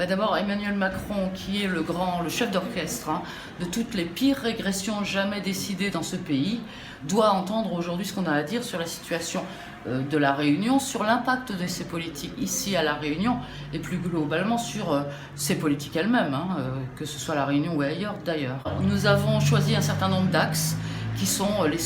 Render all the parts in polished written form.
D'abord, Emmanuel Macron, qui est le chef d'orchestre de toutes les pires régressions jamais décidées dans ce pays, doit entendre aujourd'hui ce qu'on a à dire sur la situation de la Réunion, sur l'impact de ces politiques ici à la Réunion et plus globalement sur ces politiques elles-mêmes, que ce soit à la Réunion ou ailleurs d'ailleurs. Nous avons choisi un certain nombre d'axes qui sont les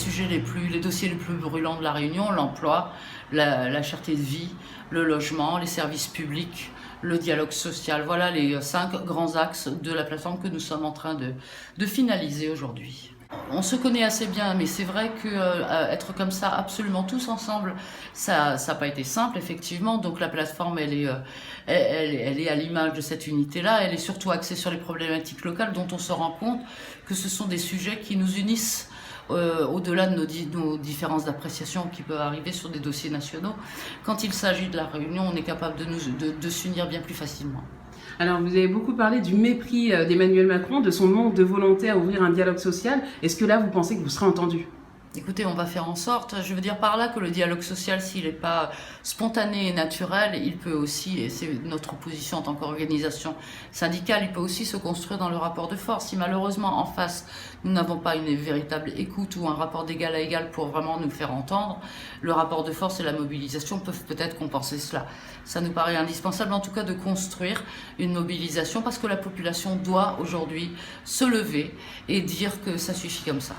dossiers les plus brûlants de la Réunion: l'emploi, la cherté de vie, le logement, les services publics, le dialogue social. Voilà les 5 grands axes de la plateforme que nous sommes en train de finaliser aujourd'hui. On se connaît assez bien, mais c'est vrai que être comme ça, absolument tous ensemble, ça n'a pas été simple, effectivement. Donc la plateforme, elle est à l'image de cette unité-là. Elle est surtout axée sur les problématiques locales, dont on se rend compte que ce sont des sujets qui nous unissent au-delà de nos différences d'appréciation qui peuvent arriver sur des dossiers nationaux. Quand il s'agit de la Réunion, on est capable de s'unir bien plus facilement. Alors, vous avez beaucoup parlé du mépris d'Emmanuel Macron, de son manque de volonté à ouvrir un dialogue social. Est-ce que là, vous pensez que vous serez entendu ? Écoutez, on va faire en sorte, je veux dire par là que le dialogue social, s'il n'est pas spontané et naturel, il peut aussi, et c'est notre position en tant qu'organisation syndicale, il peut aussi se construire dans le rapport de force. Si malheureusement en face, nous n'avons pas une véritable écoute ou un rapport d'égal à égal pour vraiment nous faire entendre, le rapport de force et la mobilisation peuvent peut-être compenser cela. Ça nous paraît indispensable en tout cas de construire une mobilisation parce que la population doit aujourd'hui se lever et dire que ça suffit comme ça.